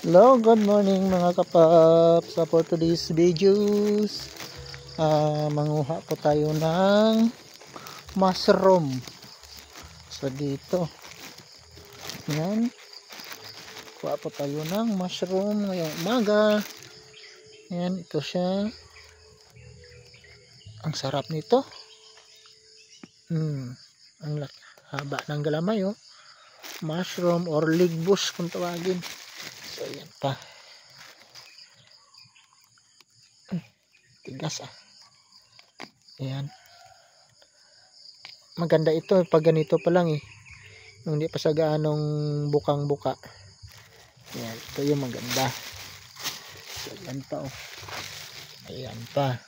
Hello, good morning mga kapaps. For today's videos, manguha po tayo ng mushroom. So dito, yan, kuha po tayo ng mushroom ngayong umaga. Yan, ito siya. Ang sarap nito. Ang haba ng galamay, oh. Mushroom or ligbush kung tawagin. So yan pa. Tigas, ayan, maganda ito pag ganito pa lang nung hindi pa sa gaanong bukang buka. Ayan, ito yung maganda. So ayan pa, ayan pa.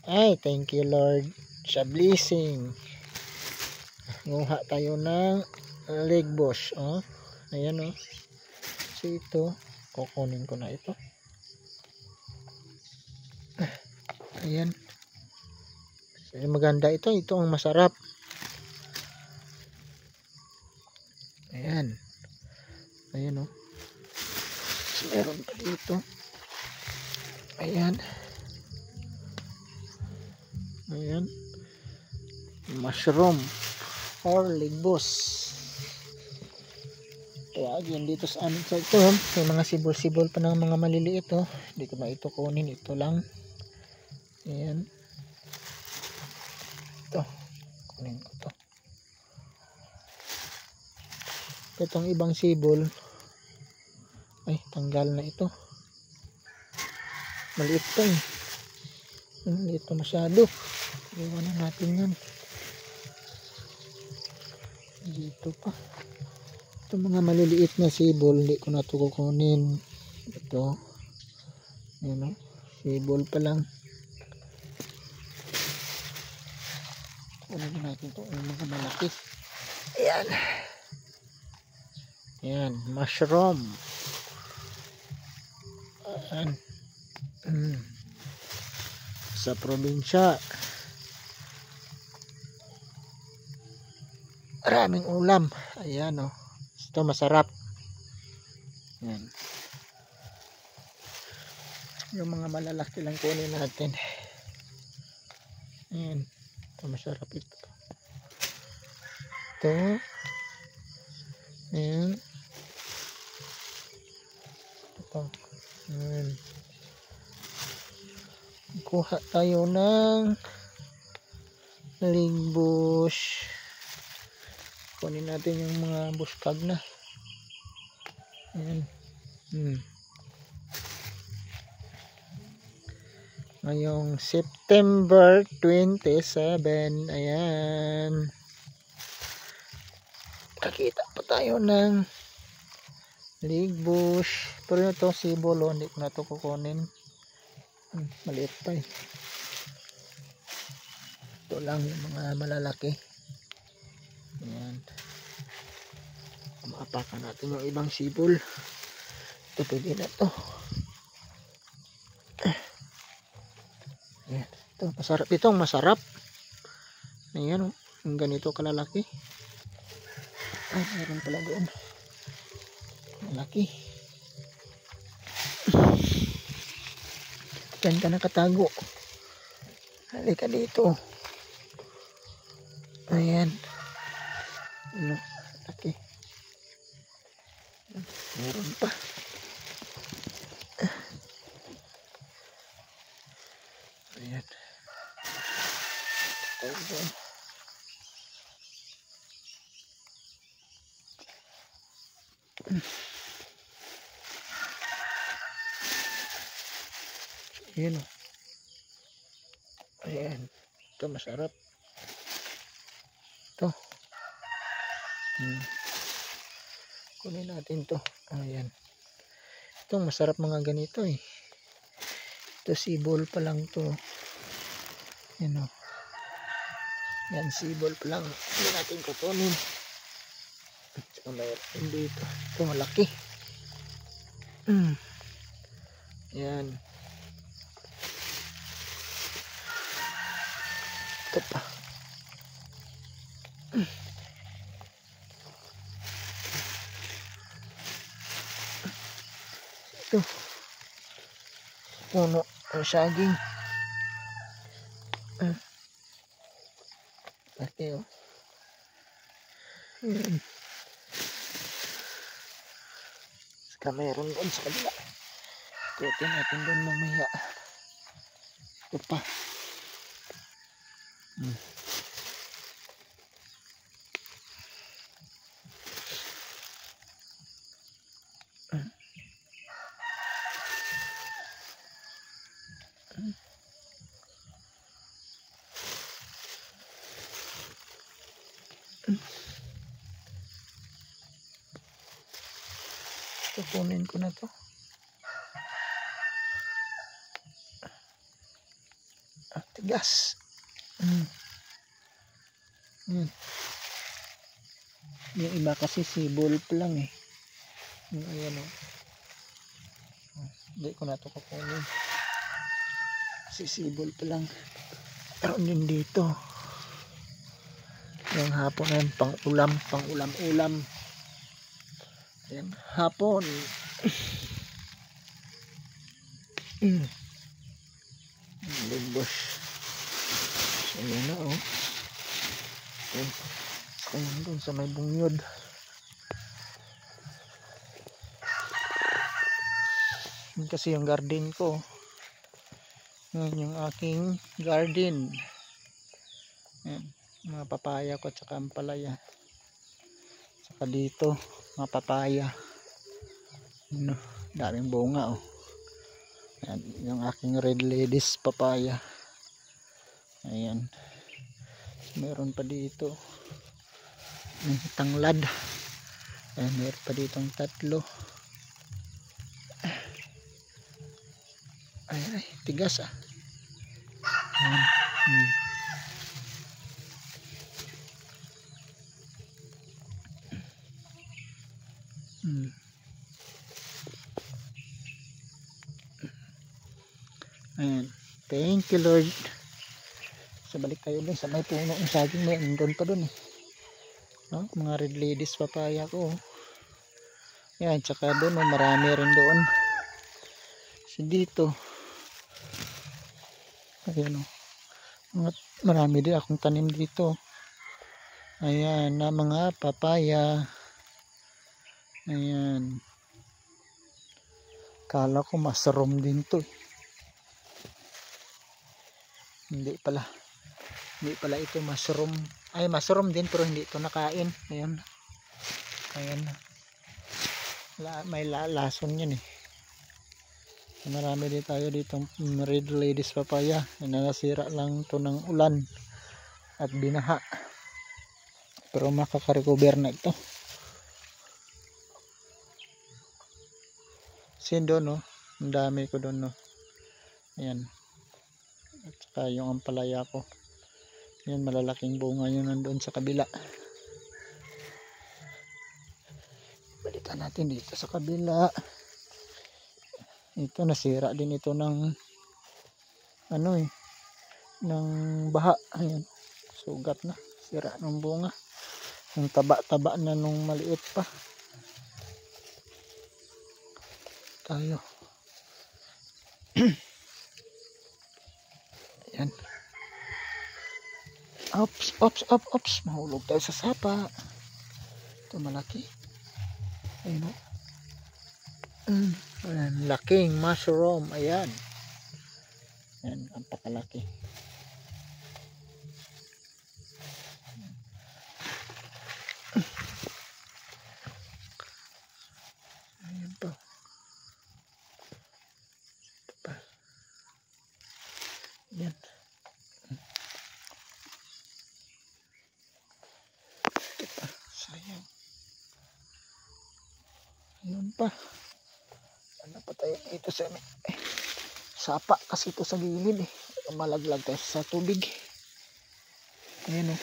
Ay, thank you Lord sa blessing. Nguha tayo ng leg bush, ayan, so ito kukunin ko na ito. Ayan. So, maganda ito ang masarap. Ayan. Ayan, so, meron pa dito. Ayan. Ayan. Mushroom or ligbos. Tawagin dito sa amin sa ito. May mga sibol-sibol pa ng mga maliliit, hindi ko na ito kunin. Ito lang. Ayan. Ito. Kunin ko to. Itong ibang sibol. Ay, tanggal na ito. Maliit pa maliit pa masyado. Iwanan natin yan. Dito pa. Itong mga maliliit na sibol, hindi ko na ito kukunin. Ito. Ayan, sibol pa lang. Kunin natin ito ang mga malaki. Ayan. Ayan, mushroom. Ayan. Sa probinsya, maraming ulam. Ayan, ito masarap. Ayan. Yung mga malalaki lang kunin natin. Ayan. Ito masarap ito. Ito. Ayan. Ito. Ayan. Kuha tayo ng ligbush. Kunin natin yung mga buskag na. Ayan. Ngayong September 27. Ayan. Kakita pa tayo ng ligbush. Pero ito sibol, hindi ko na ito kukunin. Maliit pa Ito lang yung mga malalaki. Ayan. Maapakan natin yung ibang sibol. Ito pwede na ito. Ayan. Ito masarap. Itong masarap. Ayan, yung ganito kalalaki. Ay, meron pala doon. Malaki. Diyan ka nakatago. Halika dito. Ayan. Laki. Meron pa. Ayan. Ayan. Ayan. Ayan. Ito masarap. Ito. Kunin natin to. Ayan. Itong masarap mga ganito Ito sibol pa lang to. Ayan Yan sibol pa lang. Hindi natin kukunin. So, mayroon dito. Ito malaki. Ayan. Ito pa. dito. Puno ng saging. Laki oh. Saka meron doon sa kabila. Ikutin natin doon mamaya. Ito pa. Kukunin ko na to. Tigas. Yung iba kasi sibol pa lang eh. Ayan o. Hindi ko na to kukunin. Kasi sibol pa lang. Meron din dito. Yung hapon na yan, pang ulam. Ayan, hapon. Limbos. So, yan na oh. Ayan doon sa may bungyod. Yan kasi yung garden ko. Yan yung aking garden. Yan, mga papaya ko at saka ampalaya. Saka dito, mga papaya. Ano, daming bunga oh. Yan, yung aking red ladies papaya. Ayan. Meron pa dito. Tanglad. Ayan, meron pa ditong tatlo. Ay, tigas ah. Ayan. Ayan. Thank you Lord. So balik tayo dun sa may puno ng saging na yun. Doon pa dun eh. No? Mga red ladies papaya ko. Yan. Tsaka doon oh, marami rin doon. So dito. Ayan oh. Marami din akong tanim dito. Ayan na mga papaya. Ayan. Kala ko mushroom din to eh. Hindi pala ito mushroom. Ay mushroom din pero hindi ito nakain. Ayan. May lason yan eh. Marami din tayo dito red ladies papaya. Nasira lang to ng ulan at binaha. Pero makaka-recover na ito. Sin doon no. Ang dami ko doon no. Ayan. At saka yung ampalaya ko. Yan, malalaking bunga yun nandoon sa kabila. Balikan natin dito sa kabila. Ito nasira din ito ng ano eh, ng baha. Ayan, sugat na. Sira ng bunga. Yung taba-taba na nung maliit pa. Tayo. Ayan. Ops. Mahulog tayo sa sapa. Ito malaki. Ayun o. Ayan, laking mushroom. Ayan. Ayan, ang pakalaki. Ayan po. Ito pa. Ayan. Sayang. Ayun pa. Ano pa tayo dito sa sapa kasi ito sa gilid eh. Malaglag tayo sa tubig. Ayan o.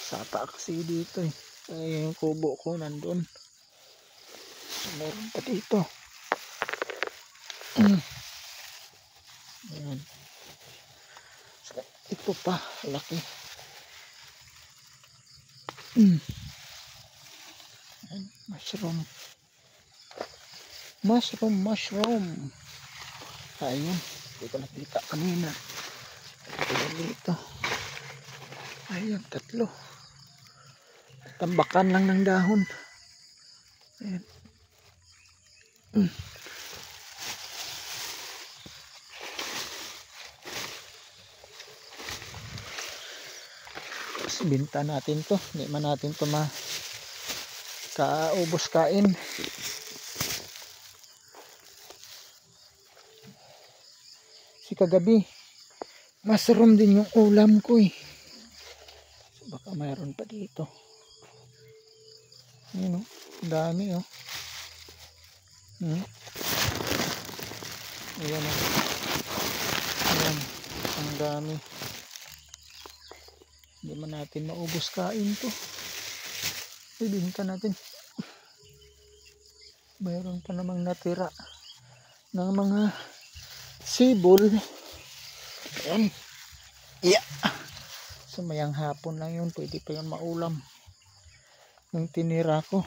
Sapa kasi dito eh. Ay, yung kubo ko nandun. Meron pa dito. Ayan. Ito pa. Laki. Ayan. Mushroom. Mushroom. Ayun. Hindi ko nakita kanina. Dito. Ayun, 3. Tambakan lang ng dahon. Ayan. Tapos binta natin to. Hindi man natin to kaubos kain. Si kagabi mushroom din yung ulam ko eh. So, baka mayroon pa dito. Ayun, dami oh. Ayan oh. Ayan, ang dami. Hindi man natin maubos kain to. Ibinta natin. Mayroon pa namang natira ng mga sibol. Ayan. Yeah. So mayang hapon lang yun. Pwede pa yun maulam. Yung tinira ko.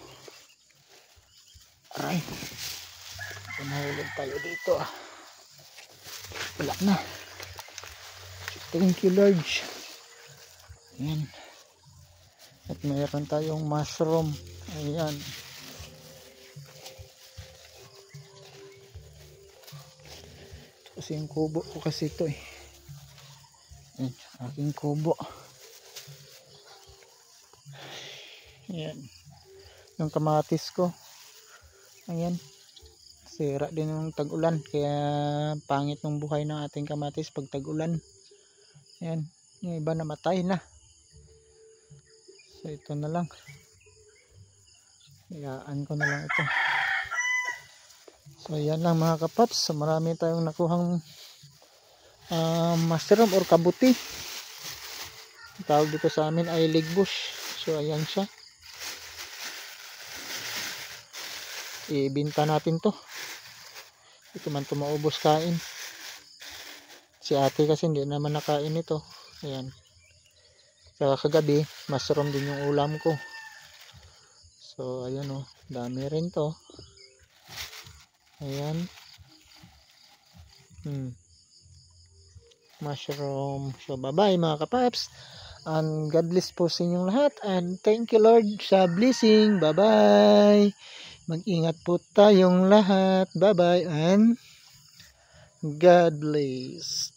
Aray. Mahulog tayo dito ah. Wala na. Thank you Lord. Ayan. At mayroon tayong mushroom. Ayan. Kasi yung kubo ko kasi ito eh. Ayan, aking kubo. Ayan. Yung kamatis ko. Ayan. Sira din yung tag-ulan. Kaya pangit ng buhay ng ating kamatis pag tag-ulan. Ayan. Yung iba namatay na. So ito na lang. Hayaan ko na lang ito. So yan lang mga kapaps. So, marami tayong nakuhang mushroom or kabuti. Tawag dito sa amin ay ligbush. So ayan siya. Ibinta natin to. Ito man ito maubos kain. Si ate kasi hindi naman nakain ito. Ayan. Kaya kagabi mushroom din yung ulam ko. So ayan o. Dami rin to. Ayan. Mushroom. So bye bye mga kapaps. And God bless po sa inyong lahat. And thank you Lord sa blessing. Bye bye. Mag-ingat po tayong lahat. Bye bye and God bless.